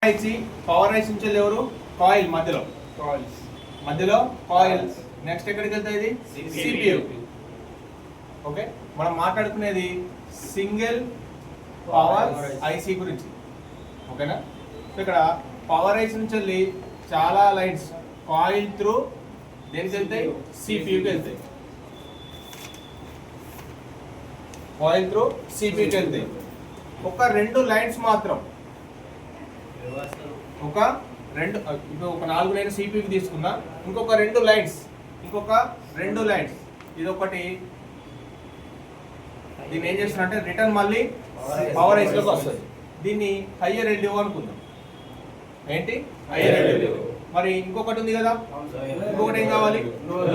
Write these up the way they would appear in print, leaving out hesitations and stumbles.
IC power IC నుంచి ఎవరు coil మధ్యలో కాయిల్స్ నెక్స్ట్ ఎక్కడికి వెళ్తాయి ఇది సిపియు ఓకే మనం మాట్లాడుకునేది సింగిల్ పవర్ ఐసి గురించి ఓకేనా సో ఇక్కడ పవర్ ఐసి నుంచి వెళ్ళి చాలా లైన్స్ కాయిల్ త్రూ దేనికి వెళ్తాయి సిపియుకి వెళ్తాయి కాయిల్ త్రూ సిపియుకి వెళ్తాయి ఒక రెండు లైన్స్ మాత్రం ఒక రెండు ఇప్పుడు ఒక 4 లైన్ సిపియుకి తీసుకున్నా ఇంకొక రెండు లైన్స్ ఇది ఒకటి దీన్ని ఏం చేస్తున్నా రిటర్న్ మళ్ళీ పవర్ ఐసీలోకి వస్తుంది దీన్ని హయ్యర్ ఎల్డిఓ అనుకుందాం ఏంటి హయ్యర్ ఎల్డిఓ మరి ఇంకొకటి ఉంది కదా ఇంకొకటి ఏం కావాలి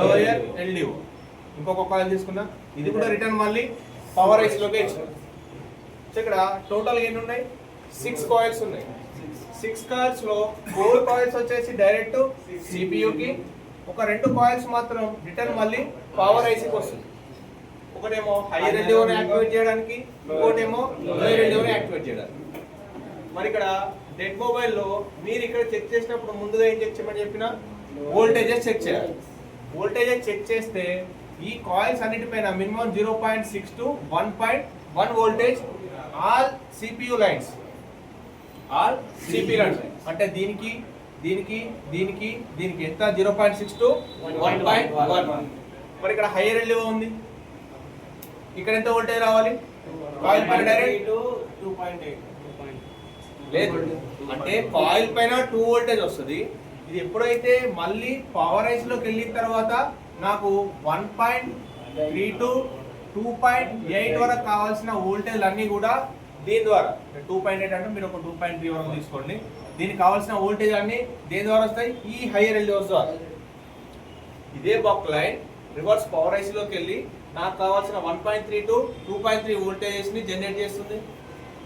లోయర్ ఎల్డిఓ ఇంకొక కాయిల్ తీసుకున్నా ఇది కూడా రిటర్న్ మళ్ళీ పవర్ ఐసీలోకి ఇచ్చారు సో ఇక్కడ టోటల్ ఎన్ని ఉన్నాయి 6 కాయిల్స్ ఉన్నాయి 6 కాయిల్స్ లో 4 కాయిల్స్ వచ్చేసి డైరెక్ట్ సిపియుకి ఒక రెండు కాయిల్స్ మాత్రం రిటర్న్ మళ్ళీ పవర్ ఐసీకి వస్తుంది ఒకటేమో హైయర్ ఎల్డిఓని యాక్టివేట్ చేయడానికి ఇంకోటేమో లోయర్ ఎల్డిఓని యాక్టివేట్ చేయడానికి మరి ఇక్కడ డెడ్ మొబైల్లో మీరు ఇక్కడ చెక్ చేసినప్పుడు ముందుగా ఏం చెక్ చేయమని చెప్పిన వోల్టేజెస్ చెక్ చేయాలి వోల్టేజెస్ చెక్ చేస్తే ఈ కాయిల్స్ అన్నిటిపైన minimum 0.6 to 1.1 voltage all CPU lines అంటే దీనికి ఎంత 0.6 to 1.1 మరి ఇక్కడ హైయర్ ఎల్డిఓ ఉంది ఇక్కడ ఎంత వోల్టేజ్ రావాలి కాయిల్ పైన డైరెక్ట్ 2.8 లేదు అంటే కాయిల్ పైన 2 వోల్టేజ్ వస్తుంది ఇది ఎప్పుడైతే మళ్ళీ పవర్ ఐస్ లోకి వెళ్ళిన తర్వాత నాకు 1.3 to 2.8 వరకు కావాల్సిన వోల్టేజ్ అన్ని కూడా దీని ద్వారా 2.8 అంటే మీరు ఒక 2.3 వరకు తీసుకోండి దీనికి కావాల్సిన వోల్టేజ్ అన్ని దేని ద్వారా వస్తాయి ఈ హైయర్ ఎల్డిఓస్ ద్వారా ఇదే బక్ లైన్ రివర్స్ పవర్ ఐసీలోకి వెళ్ళి నాకు కావాల్సిన 1.3 to 2.3 వోల్టేజెస్ ని జనరేట్ చేస్తుంది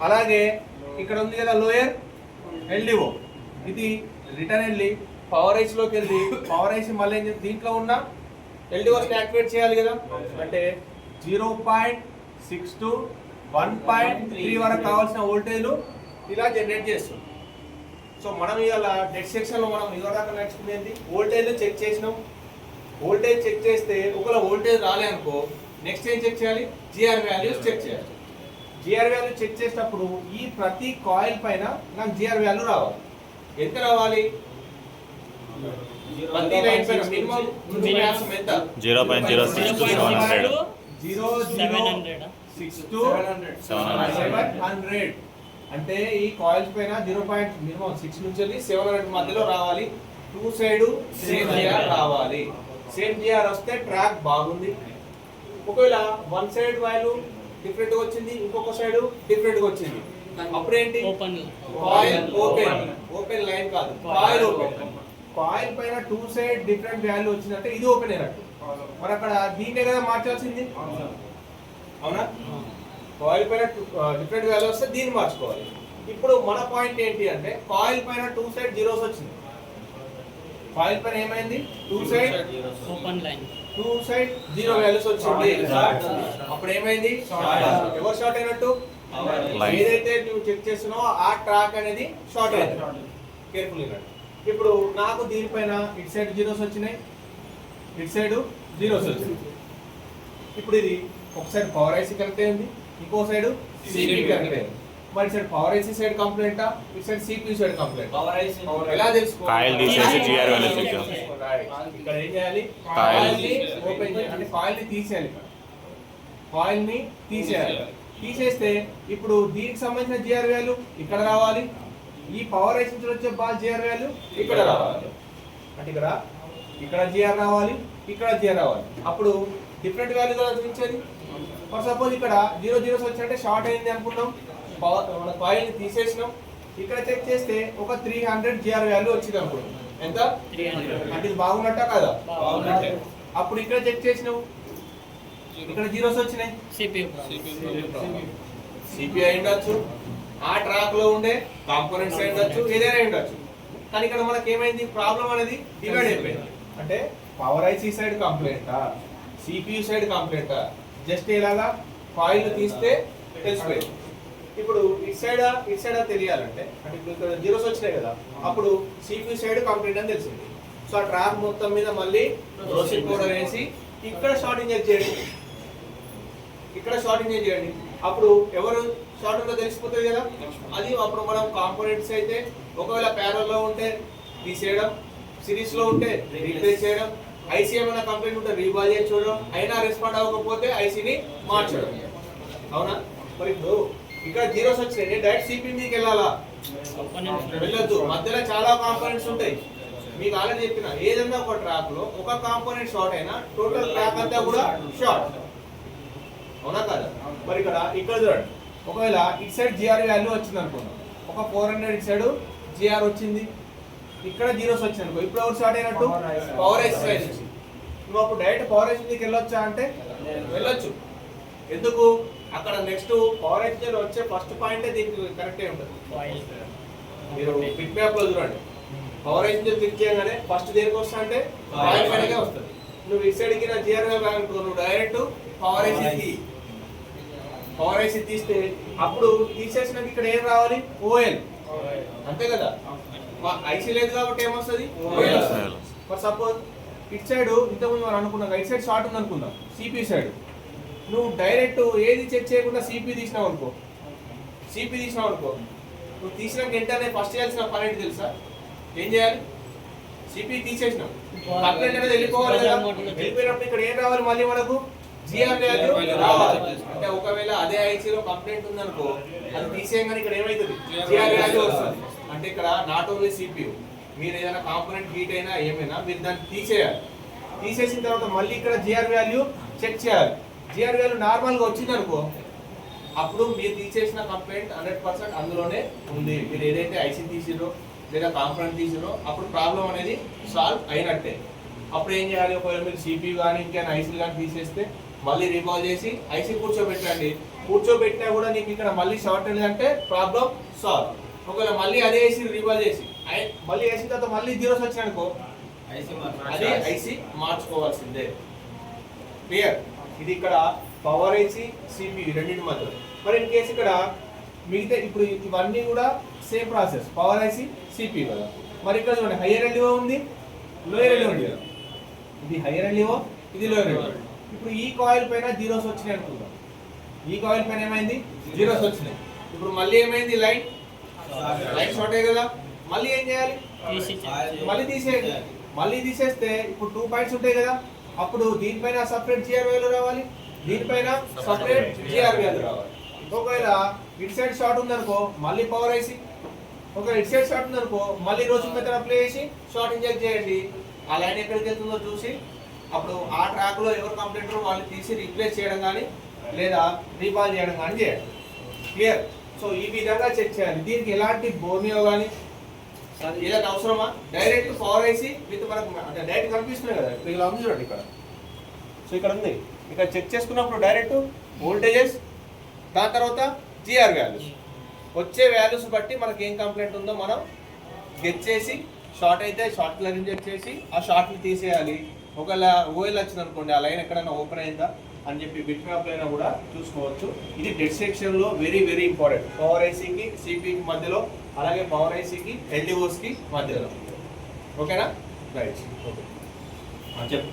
అలాగే ఇక్కడ ఉంది కదా లోయర్ ఎల్డిఓ ఇది రిటర్న్ వెళ్ళి పవర్ ఐసీలోకి వెళ్ళి పవర్ ఐసీ మళ్ళీ దీంట్లో ఉన్న ఎల్డిఓస్ ని యాక్టివేట్ చేయాలి కదా అంటే 0.6 to 1.3 వరకు కావాల్సిన వోల్టేజ్లు ఇలా జనరేట్ చేస్తుంది సో మనం ఇవాళ డెడ్ సెక్షన్లో మనం ఇదివరకు నేర్చుకునేది వోల్టేజ్ చెక్ చేసినాం వోల్టేజ్ చెక్ చేస్తే ఒకవేళ వోల్టేజ్ రాలే అనుకో నెక్స్ట్ ఏం చెక్ చేయాలి జిఆర్ వాల్యూస్ చెక్ చేయాలి జిఆర్ వాల్యూ చెక్ చేసినప్పుడు ఈ ప్రతి కాయిల్ పైన నాకు జిఆర్ వాల్యూ రావాలి ఎంత రావాలి ప్రతి లైన్ పైన మినిమం ఎంత 0.06 to 700 0.06 to 700 అంటే ఈ కాయిల్స్ పైన మినిమం 6 నుంచి 700 మధ్యలో రావాలి టూ సైడ్ సేమ్ జిఆర్ రావాలి సేమ్ జిఆర్ వస్తే ట్రాక్ బాగుంది ఒకవేళ వన్ సైడ్ వాల్యూ డిఫరెంట్ గా వచ్చింది ఇంకొక సైడ్ డిఫరెంట్ గా వచ్చింది అప్పుడేంటి కాయిల్ ఓపెన్ లైన్ కాదు కాయిల్ ఓపెన్ కాయిల్ పైన టూ సైడ్ డిఫరెంట్ వాల్యూ వచ్చిందంటే ఇది ఓపెన్ అయినట్టు మరి అక్కడ దీన్నే కదా మార్చాల్సింది అవునా కాయిల్ పైన డిఫరెంట్ వాల్యూ వస్తే దీన్ని మార్చుకోవాలి ఇప్పుడు మన పాయింట్ ఏంటి అంటే కాయిల్ పైన టూ సైడ్ జీరోస్ వచ్చింది కాయిల్ పైన ఏమైంది two side open line two side zero values వచ్చింది అప్పుడు ఏమైంది ఎవరు షార్ట్ అయినట్టు ఏదైతే నువ్వు చెక్ చేస్తున్నావో ఆ ట్రాక్ అనేది షార్ట్ అయింది కేర్ఫుల్ గా ఇప్పుడు నాకు దీనిపైన ఇటు సైడ్ జీరోస్ వచ్చినాయి ఇటు సైడ్ జీరోస్ వచ్చినాయి ఇప్పుడు ఇది ఒక సైడ్ పవర్ ఐసీ కనెక్ట్ అయింది ఇంకో సైడ్ సిపియు కనెక్ట్ అయింది మరి సైడ్ పవర్ ఐసీ సైడ్ కంప్లైంటా ఇటు side CPU side complaint power IC ఎలా తెలుసుకోవాలి కాయిల్ తీసేసి జిఆర్ వాల్యూ చెక్ చేయాలి ఇక్కడ ఏం చేయాలి కాయిల్ ని ఓపెన్ చేయాలి అంటే కాయిల్ ని తీసేయాలి కాయిల్ ని తీసేయాలి తీసేస్తే ఇప్పుడు దీనికి సంబంధించిన జిఆర్ వాల్యూ ఇక్కడ రావాలి ఈ పవర్ ఐసీ నుంచి వచ్చే జిఆర్ వాల్యూ ఇక్కడ రావాలి అంటే ఇక్కడ జిఆర్ రావాలి ఇక్కడ జిఆర్ రావాలి అప్పుడు డిఫరెంట్ వాల్యూ కదా చూపించేది ఫర్ సపోజ్ ఇక్కడ 0 జీరోస్ వచ్చినట్టే షార్ట్ అయింది అనుకున్నాం మన కాయిల్ ని తీసేసినాం ఇక్కడ చెక్ చేస్తే ఒక 300 జిఆర్ వాల్యూ వచ్చింది అనుకున్నాం ఎంత 300 అంటే ఇది బాగున్నట్టా కదా బాగున్నట్టే అప్పుడు ఇక్కడ చెక్ చేసినావు ఇక్కడ జీరోస్ వచ్చినాయి సిపియు అయి ఉండొచ్చు ఆ ట్రాక్ లో ఉండే కాంపోనెంట్స్ అయి ఉండొచ్చు ఏదైనా ఉండొచ్చు కానీ ఇక్కడ మనకి ఏమైంది ప్రాబ్లం అనేది డివైడ్ అయిపోయింది అంటే పవర్ ఐసీ సైడ్ కంప్లైంటా సిపియు సైడ్ కంప్లైంటా జస్ట్ ఇలాగా కాయిల్ తీస్తే తెలిసిపోయింది ఇప్పుడు ఇటు సైడ్ తెలియాలంటే అంటే ఇప్పుడు ఇక్కడ జీరోస్ వచ్చినాయి కదా, అప్పుడు సిపి సైడ్ కంప్లీట్ అని తెలిసింది. సో ఆ ట్రాక్ మొత్తం మీద మళ్ళీ రోసిన్ పౌడర్ వేసి ఇక్కడ షార్ట్ ఇంజెక్ట్ చేయండి, ఇక్కడ షార్ట్ ఇంజెక్ట్ చేయండి. అప్పుడు ఎవరు షార్ట్ ఉందో తెలిసిపోతుంది కదా. అది అప్పుడు మనం కాంపోనెంట్స్ అయితే ఒకవేళ ప్యారల్లో ఉంటే తీసేయడం, సిరీస్ లో ఉంటే రీప్లేస్ చేయడం, ఐసీ ఏమైనా కంప్లైంట్ ఉంటే రీబాల్ చేసి చూడడం, అయినా రెస్పాండ్ అవ్వకపోతే ఐసీని మార్చడం. అవునా? మరి ఇప్పుడు ఇక్కడ జీరోస్ వచ్చినాయి, డైరెక్ట్ సిపి మీదకి వెళ్ళాలా? వెళ్ళొద్దు. మధ్యలో చాలా కాంపోనెంట్స్ ఉంటాయి. మీకు ఆల్రెడీ చెప్పిన ఏదైనా ఒక ట్రాక్ లో ఒక కాంపోనెంట్ షార్ట్ అయినా టోటల్ ట్రాక్ అంతా కూడా షార్ట్. అవునా కదా? మరి ఇక్కడ చూడండి, ఒకవేళ ఇటు సైడ్ జిఆర్ వాల్యూ వచ్చింది అనుకున్నాం, ఒక 400 ఇటు సైడ్ జిఆర్ వచ్చింది, ఇక్కడ జీరోస్ వచ్చింది అనుకో, ఇప్పుడు ఎవరు షార్ట్ అయినట్టు? పవర్ ఐసీ సైడ్ నుంచి. నువ్వు అప్పుడు డైరెక్ట్ పవర్ ఐసీ మీదకి వెళ్ళొచ్చా అంటే వెళ్ళొచ్చు. ఎందుకు? అక్కడ నెక్స్ట్ పవర్ ఐసీ వచ్చే ఫస్ట్ పాయింట్ దీనికి కరెక్టే ఉంటుంది. మీరు బిట్ మ్యాప్ లో చూడండి, పవర్ ఐసీ క్లిక్ చేయగానే ఫస్ట్ దేనికి వస్తా అంటే పాయింట్ పైనకే వస్తుంది. నువ్వు ఇటు సైడ్కి నా జిఆర్ అనుకో, నువ్వు డైరెక్ట్ పవర్ ఐసీ తీస్తే అప్పుడు తీసేసినాక ఇక్కడ ఏం రావాలి? ఓఎల్. అంతే కదా? ఐసీ లేదు కాబట్టి ఏమొస్తుంది? ఓఎల్ వస్తుంది. ఫర్ సపోజ్ ఇటు సైడ్ ఇంతకుముందు మనం అనుకున్నాం ఇటు సైడ్ షార్ట్ ఉంది అనుకుందాం, సిపి సైడ్. నువ్వు డైరెక్ట్ ఏది చెక్ చేయకుండా సిపి తీసినావు అనుకో, నువ్వు తీసినాక వెంటనే ఫస్ట్ చేయాల్సిన పని ఏంటి తెలుసా? ఏం చేయాలి? సిపి తీసేసినావు, కంప్లైంట్ అనేది వెళ్ళిపోవాలి కదా. వెళ్ళిపోయినప్పుడు ఇక్కడ ఏం రావాలి? మళ్ళీ మనకు జిఆర్ వాల్యూ రావాలి. అంటే ఒకవేళ అదే ఐసీలో కంప్లైంట్ ఉందనుకో, అది తీసేయగానే ఇక్కడ ఏమైతుంది? జిఆర్ వాల్యూ వస్తుంది. అంటే ఇక్కడ నాట్ ఓన్లీ సిపియు, మీరు ఏదైనా కాంపోనెంట్ హీట్ అయినా ఏమైనా మీరు దాన్ని తీసేయాలి. తీసేసిన తర్వాత మళ్ళీ ఇక్కడ జిఆర్ వాల్యూ చెక్ చేయాలి. జిఆర్ వాల్యూ నార్మల్గా వచ్చింది అనుకో, అప్పుడు మీరు తీసేసిన కంప్లైంట్ 100% అందులోనే ఉంది. మీరు ఏదైతే ఐసీ తీసిరో లేదా కాంపోనెంట్ తీసిరో అప్పుడు ప్రాబ్లం అనేది సాల్వ్ అయినట్టే. అప్పుడు ఏం చేయాలి? ఒకవేళ మీరు సిపియు కానీ ఇంకేమైనా ఐసీలు కానీ తీసేస్తే మళ్ళీ రీబాల్ చేసి ఐసీ కూర్చోబెట్టండి. కూర్చోబెట్టినా కూడా నీకు ఇక్కడ మళ్ళీ షార్ట్ అంటే ప్రాబ్లం సాల్వ్. ఒకవేళ మళ్ళీ అదే ఐసీ రీబాల్ చేసి మళ్ళీ వేసిన తర్వాత మళ్ళీ జీరోస్ వచ్చినాయనుకో, అదే ఐసీ మార్చుకోవాల్సిందే. క్లియర్? ఇది ఇక్కడ పవర్ ఐసీ సిపియు రెండింటి మధ్యలో. మరి ఇన్ కేసు ఇక్కడ మిగతా ఇప్పుడు ఇవన్నీ కూడా same process, power IC CPU కదా. మరి ఇక్కడ చూడండి, హైయర్ ఎల్ఈఓ ఉంది, లోయర్ ఎల్ఈఓ ఉంది. ఇది హైయర్ ఎల్ఈఓ, ఇది లోయర్ ఎల్ఈఓ. ఇప్పుడు ఈ కాయిల్ పైన జీరోస్ వచ్చినాయి అనుకుందాం, ఈ కాయిల్ పైన ఏమైంది? జీరోస్ వచ్చినాయి. ఇప్పుడు మళ్ళీ ఏమైంది? లైన్ షార్ట్ అయ్యి కదా. మళ్ళీ ఏం చేయాలి? మళ్ళీ తీసేయండి. మళ్ళీ తీసేస్తే ఇప్పుడు 2 పాయింట్స్ ఉంటాయి కదా, అప్పుడు దీనిపైన సపరేట్ జిఆర్ వాల్యూ రావాలి, దీనిపైన సపరేట్ జిఆర్ వాల్యూ రావాలి. ఒకవేళ ఇటు సైడ్ షార్ట్ ఉందనుకో మళ్ళీ పవర్ ఐసీ, ఒకవేళ ఇటు సైడ్ షార్ట్ ఉందనుకో మళ్ళీ రోజు మెథడ్ అప్లై చేసి షార్ట్ ఇంజెక్ట్ చేయండి. ఆ లైన్ ఎక్కడికి వెళ్తుందో చూసి అప్పుడు ఆ ట్రాక్ లో ఎవరు కంప్లైంట్ వాళ్ళు తీసి రీప్లేస్ చేయడం కానీ లేదా రీబాల్ చేయడం కానీ చేయాలి. క్లియర్? సో ఈ విధంగా చెక్ చేయాలి. దీనికి ఎలాంటి బోర్నియో కానీ ఏదైనా అవసరమా? డైరెక్ట్ పవర్ ఐసీ విత్ మనకు అంటే డైరెక్ట్ కనిపిస్తున్నాయి కదా, ఇలా ఉంది చూడండి ఇక్కడ. సో ఇక్కడ ఉంది, ఇక్కడ చెక్ చేసుకున్నప్పుడు డైరెక్ట్ వోల్టేజెస్, దాని తర్వాత జిఆర్ వాల్యూస్, వచ్చే వాల్యూస్ బట్టి మనకి ఏం కంప్లైంట్ ఉందో మనం గెట్ చేసి షార్ట్ అయితే షార్ట్ లైన్ ఇంజెక్ట్ చేసి ఆ షార్ట్ని తీసేయాలి. ఒకవేళ ఓఎల్ వచ్చింది అనుకోండి, ఆ లైన్ ఎక్కడైనా ఓపెన్ అయిందా అని చెప్పి బిట్ మ్యాప్ అయినా కూడా చూసుకోవచ్చు. ఇది డెడ్ సెక్షన్లో వెరీ వెరీ ఇంపార్టెంట్, పవర్ ఐసీకి సిపికి మధ్యలో, అలాగే పవర్ ఐసీకి ఎల్డిఓస్కి మధ్యలో. ఓకేనా? రైట్. ఓకే చెప్పు.